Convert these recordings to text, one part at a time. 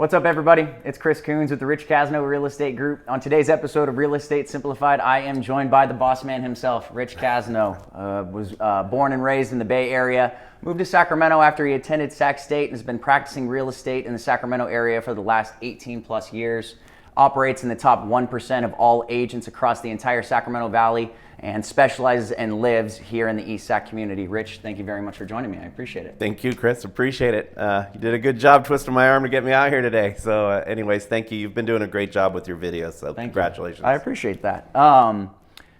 What's up, everybody? It's Chris Kunz with the Rich Cazneaux Real Estate Group. On today's episode of Real Estate Simplified, I am joined by the boss man himself, Rich Cazneaux. Was born and raised in the Bay Area, moved to Sacramento after he attended Sac State and has been practicing real estate in the Sacramento area for the last 18 plus years. Operates in the top 1% of all agents across the entire Sacramento Valley and specializes and lives here in the East Sac community. Rich, thank you very much for joining me. I appreciate it. Thank you, Chris. Appreciate it. You did a good job twisting my arm to get me out here today. So anyways, thank you. You've been doing a great job with your videos, so congratulations. I appreciate that.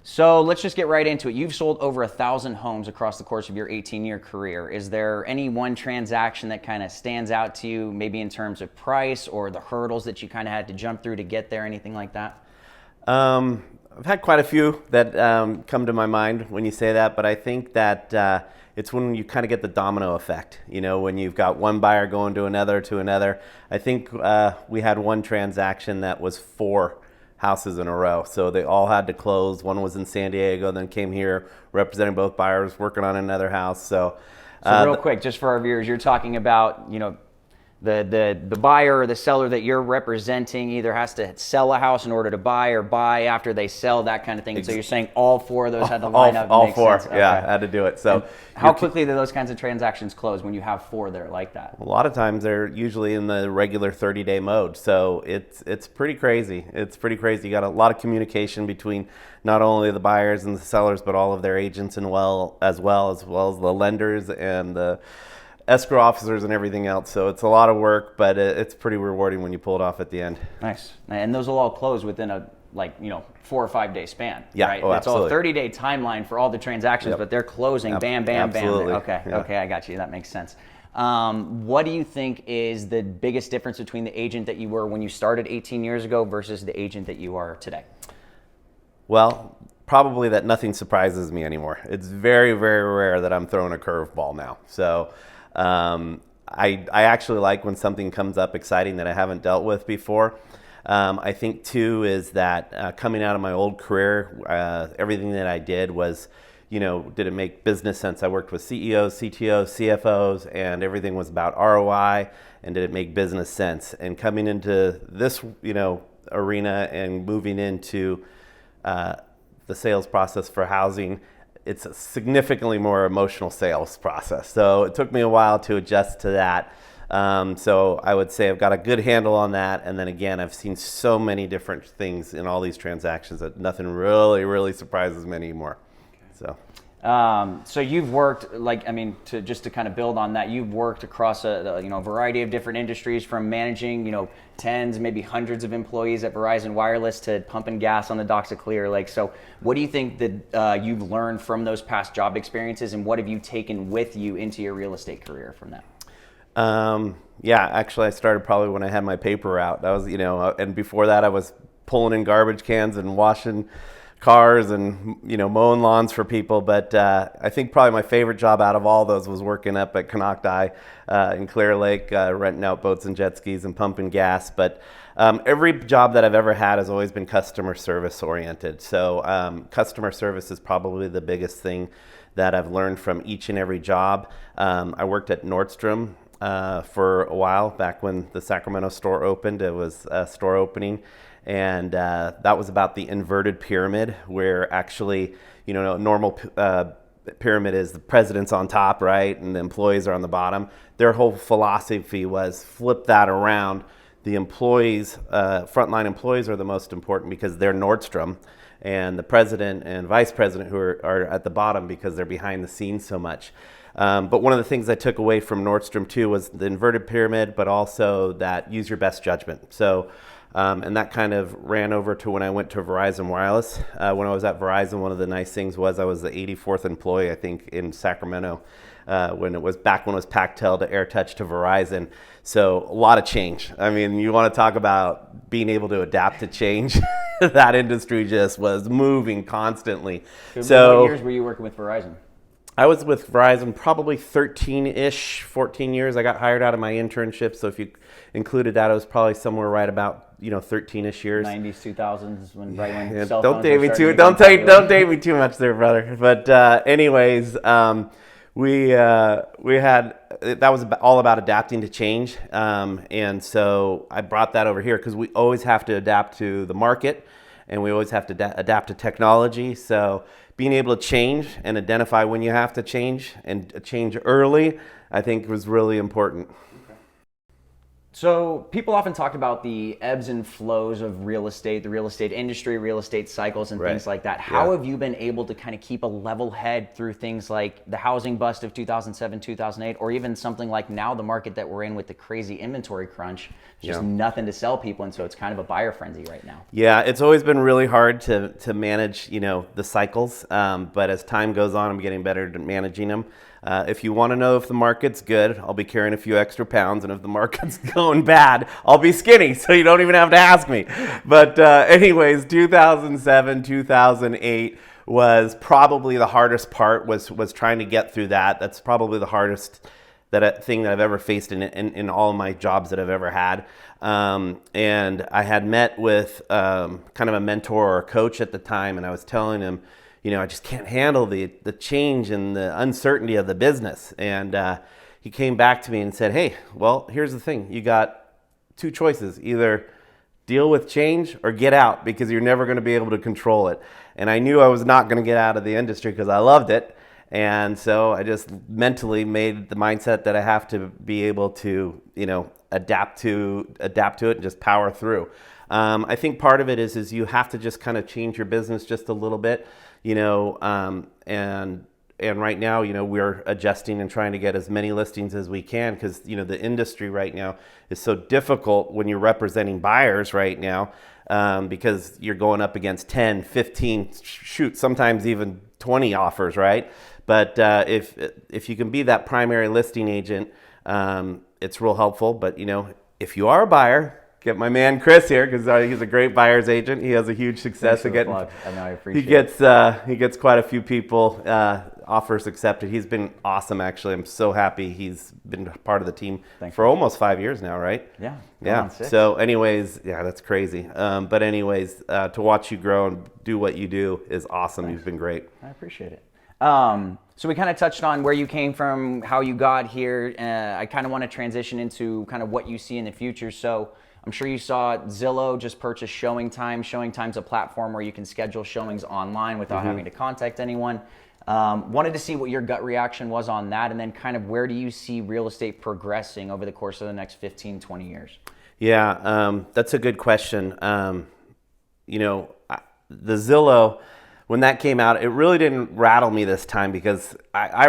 So let's just get right into it. You've sold over 1,000 homes across the course of your 18-year career. Is there any one transaction that kind of stands out to you, maybe in terms of price or the hurdles that you kind of had to jump through to get there, anything like that? I've had quite a few that come to my mind when you say that, but I think that it's when you kind of get the domino effect, you know, when you've got one buyer going to another. I think we had one transaction that was 4 houses in a row. So they all had to close. One was in San Diego, then came here representing both buyers, working on another house. So real quick, just for our viewers, you're talking about, you know, the buyer or the seller that you're representing either has to sell a house in order to buy or buy after they sell, that kind of thing. So you're saying all 4 of those had to line up? All 4, sense? Yeah, okay. I had to do it. So and how quickly do those kinds of transactions close when you have 4 that are like that? A lot of times they're usually in the regular 30-day mode. So it's pretty crazy. It's pretty crazy. You got a lot of communication between not only the buyers and the sellers, but all of their agents as well as the lenders and the escrow officers and everything else. So it's a lot of work, but it's pretty rewarding when you pull it off at the end. Nice. And those will all close within a 4 or 5 day span. Yeah, right? oh, it's absolutely. all a 30-day timeline for all the transactions, but they're closing bam, bam, absolutely. bam. Okay, yeah. Okay, I got you. That makes sense. What do you think is the biggest difference between the agent that you were when you started 18 years ago versus the agent that you are today? Well, probably that nothing surprises me anymore. It's very, very rare that I'm throwing a curveball now. So I actually like when something comes up exciting that I haven't dealt with before. I think too is that coming out of my old career, everything that I did was, did it make business sense? I worked with CEOs, CTOs, CFOs, and everything was about ROI, and did it make business sense? And coming into this, arena and moving into the sales process for housing, it's a significantly more emotional sales process. So it took me a while to adjust to that. So I would say I've got a good handle on that. And then again, I've seen so many different things in all these transactions that nothing really, really surprises me anymore. Okay. So you've worked, to kind of build on that, you've worked across a variety of different industries, from managing, tens, maybe hundreds of employees at Verizon Wireless to pumping gas on the docks of Clear Lake. So what do you think that you've learned from those past job experiences, and what have you taken with you into your real estate career from that? Yeah, actually I started probably when I had my paper route. That was, and before that I was pulling in garbage cans and washing cars and mowing lawns for people. But I think probably my favorite job out of all those was working up at Canocti in Clear Lake, renting out boats and jet skis and pumping gas. But every job that I've ever had has always been customer service oriented. So customer service is probably the biggest thing that I've learned from each and every job. I worked at Nordstrom for a while back when the Sacramento store opened. It was a store opening. And that was about the inverted pyramid, where actually, a normal pyramid is the president's on top, right? And the employees are on the bottom. Their whole philosophy was flip that around. The employees, frontline employees, are the most important because they're Nordstrom, and the president and vice president who are at the bottom because they're behind the scenes so much. But one of the things I took away from Nordstrom too was the inverted pyramid, but also that use your best judgment. So, and that kind of ran over to when I went to Verizon Wireless. When I was at Verizon, one of the nice things was I was the 84th employee, I think, in Sacramento, when it was Pactel to AirTouch to Verizon. So a lot of change. I mean, you want to talk about being able to adapt to change. That industry just was moving constantly. So what years were you working with Verizon? I was with Verizon probably 13-ish, 14 years. I got hired out of my internship, so if you included that, it was probably somewhere right about 13-ish years. 90s, 2000s, when when don't date me too much there, brother. But anyways, we had that was all about adapting to change, and so I brought that over here because we always have to adapt to the market, and we always have to adapt to technology. So being able to change and identify when you have to change and change early, I think was really important. So people often talk about the ebbs and flows of real estate, the real estate industry, real estate cycles, and things like that. How have you been able to kind of keep a level head through things like the housing bust of 2007, 2008, or even something like now the market that we're in with the crazy inventory crunch? There's just nothing to sell people, and so it's kind of a buyer frenzy right now. Yeah, it's always been really hard to manage, the cycles. But as time goes on, I'm getting better at managing them. If you want to know if the market's good, I'll be carrying a few extra pounds, and if the market's going bad, I'll be skinny, so you don't even have to ask me. But anyways, 2007, 2008 was probably the hardest part, was trying to get through that. That's probably the hardest thing that I've ever faced in all of my jobs that I've ever had. And I had met with kind of a mentor or a coach at the time, and I was telling him, I just can't handle the change and the uncertainty of the business. And he came back to me and said, hey, well, here's the thing. You got two choices. Either deal with change or get out, because you're never going to be able to control it. And I knew I was not going to get out of the industry because I loved it. And so I just mentally made the mindset that I have to be able to, adapt to it and just power through. I think part of it is you have to just kind of change your business just a little bit, and right now, we're adjusting and trying to get as many listings as we can, because, the industry right now is so difficult when you're representing buyers right now, because you're going up against 10, 15, sometimes even 20 offers, right? But if you can be that primary listing agent, it's real helpful. But, if you are a buyer, get my man Chris here, because he's a great buyer's agent. He has a huge success at getting. I appreciate He gets quite a few people offers accepted. He's been awesome, actually. I'm so happy he's been part of the team for almost 5 years now, right? Yeah. So, anyways, that's crazy. But anyways, to watch you grow and do what you do is awesome. You've been great. I appreciate it. So we kind of touched on where you came from, how you got here. I kind of want to transition into kind of what you see in the future. So I'm sure you saw Zillow just purchase Showing Time. Showing Time's a platform where you can schedule showings online without having to contact anyone. Wanted to see what your gut reaction was on that, and then kind of where do you see real estate progressing over the course of the next 15, 20 years? Yeah, that's a good question. The Zillow, when that came out, it really didn't rattle me this time, because I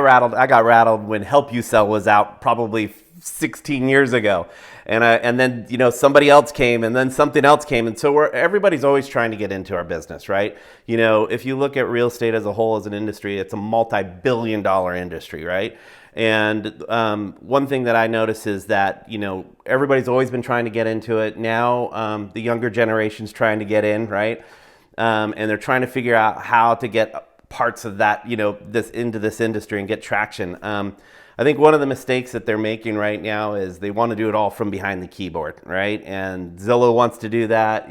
got rattled when Help You Sell was out probably 16 years ago. And then, somebody else came, and then something else came. And so everybody's always trying to get into our business, right? If you look at real estate as a whole, as an industry, it's a multi-billion-dollar industry, right? And one thing that I notice is that, everybody's always been trying to get into it. Now, the younger generation's trying to get in, right? And they're trying to figure out how to get parts of that, into this industry and get traction. I think one of the mistakes that they're making right now is they want to do it all from behind the keyboard, right? And Zillow wants to do that,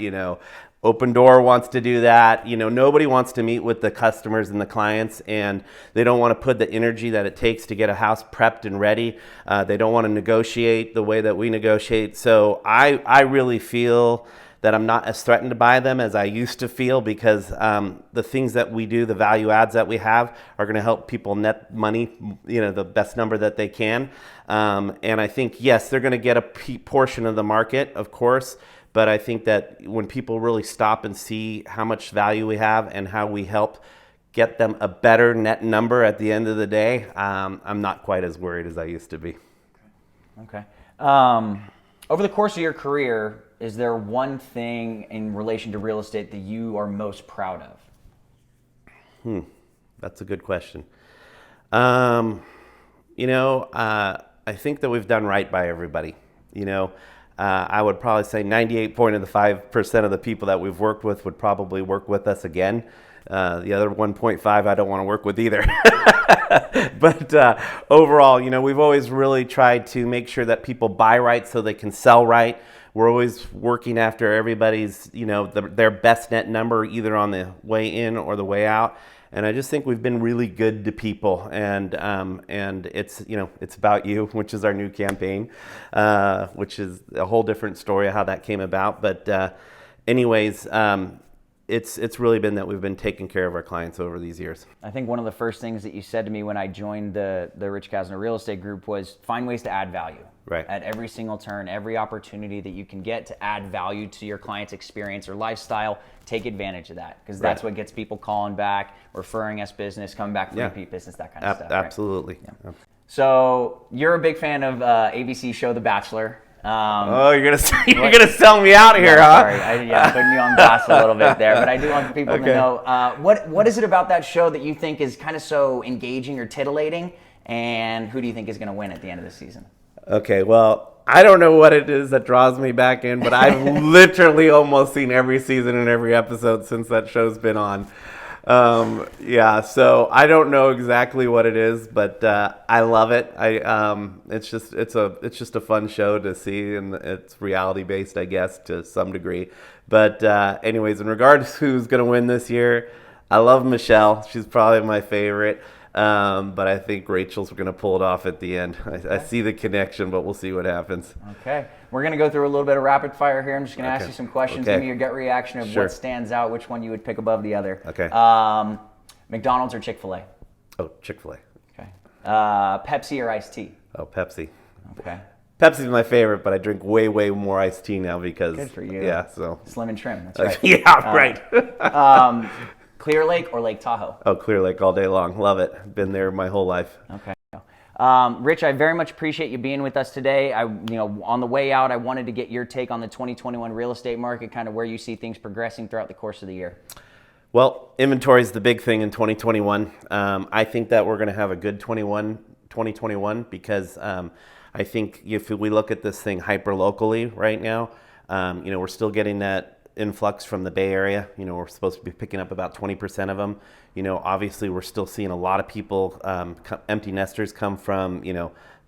Open Door wants to do that. Nobody wants to meet with the customers and the clients, and they don't want to put the energy that it takes to get a house prepped and ready. They don't want to negotiate the way that we negotiate. So I really feel that I'm not as threatened by them as I used to feel, because the things that we do, the value adds that we have, are going to help people net money, the best number that they can. And I think, yes, they're going to get a portion of the market, of course, but I think that when people really stop and see how much value we have and how we help get them a better net number at the end of the day, I'm not quite as worried as I used to be. Okay. Over the course of your career, is there one thing in relation to real estate that you are most proud of? That's a good question. I think that we've done right by everybody. I would probably say 98.5% of the people that we've worked with would probably work with us again. The other 1.5 I don't want to work with either. But overall, we've always really tried to make sure that people buy right so they can sell right. We're always working after everybody's, their best net number, either on the way in or the way out. And I just think we've been really good to people, and it's it's about you, which is our new campaign, which is a whole different story of how that came about. But anyways, it's really been that we've been taking care of our clients over these years. I think one of the first things that you said to me when I joined the Rich Cazneaux Real Estate Group was find ways to add value. Right. At every single turn, every opportunity that you can get to add value to your client's experience or lifestyle, take advantage of that, because that's what gets people calling back, referring us business, coming back for repeat business, that kind of stuff. Absolutely. Right? Yeah. So you're a big fan of ABC show The Bachelor. You're gonna sell me out here, huh? Sorry, putting you on blast a little bit there, but I do want people to know what is it about that show that you think is kind of so engaging or titillating, and who do you think is going to win at the end of the season? Okay, well, I don't know what it is that draws me back in, but I've literally almost seen every season and every episode since that show's been on. So I don't know exactly what it is, but I love it. It's just a fun show to see, and it's reality based, I guess, to some degree. But anyways, in regards to who's going to win this year, I love Michelle. She's probably my favorite. But I think Rachel's going to pull it off at the end. I see the connection, but we'll see what happens. Okay. We're going to go through a little bit of rapid fire here. I'm just going to ask you some questions. Give me your gut reaction of what stands out, which one you would pick above the other. Okay. McDonald's or Chick-fil-A? Oh, Chick-fil-A. Okay. Pepsi or iced tea? Oh, Pepsi. Okay. Pepsi's my favorite, but I drink way, way more iced tea now because... Good for you. Yeah, so... Slim and trim, that's right. Yeah, right. Clear Lake or Lake Tahoe? Oh, Clear Lake all day long. Love it. Been there my whole life. Okay. Rich, I very much appreciate you being with us today. On the way out, I wanted to get your take on the 2021 real estate market, kind of where you see things progressing throughout the course of the year. Well, inventory is the big thing in 2021. I think that we're going to have a good 2021 because I think if we look at this thing hyper locally right now, we're still getting that influx from the Bay Area. We're supposed to be picking up about 20% of them. Obviously we're still seeing a lot of people, empty nesters come from,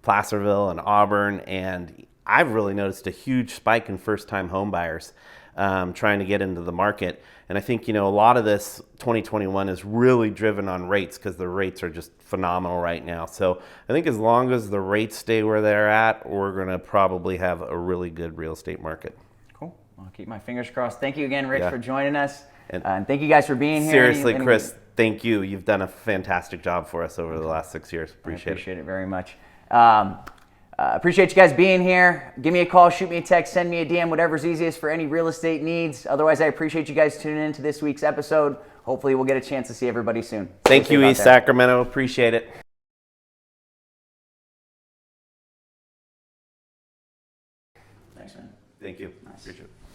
Placerville and Auburn. And I've really noticed a huge spike in first-time home buyers trying to get into the market. And I think, a lot of this 2021 is really driven on rates because the rates are just phenomenal right now. So I think as long as the rates stay where they're at, we're going to probably have a really good real estate market. I'll keep my fingers crossed. Thank you again, Rich, for joining us. And thank you guys for being here. Seriously, Chris, thank you. You've done a fantastic job for us over the last 6 years. Appreciate it very much. Appreciate you guys being here. Give me a call, shoot me a text, send me a DM, whatever's easiest for any real estate needs. Otherwise, I appreciate you guys tuning in to this week's episode. Hopefully, we'll get a chance to see everybody soon. Thank you, East Sacramento. Appreciate it. Thanks, man. Thank you. Nice. Appreciate it.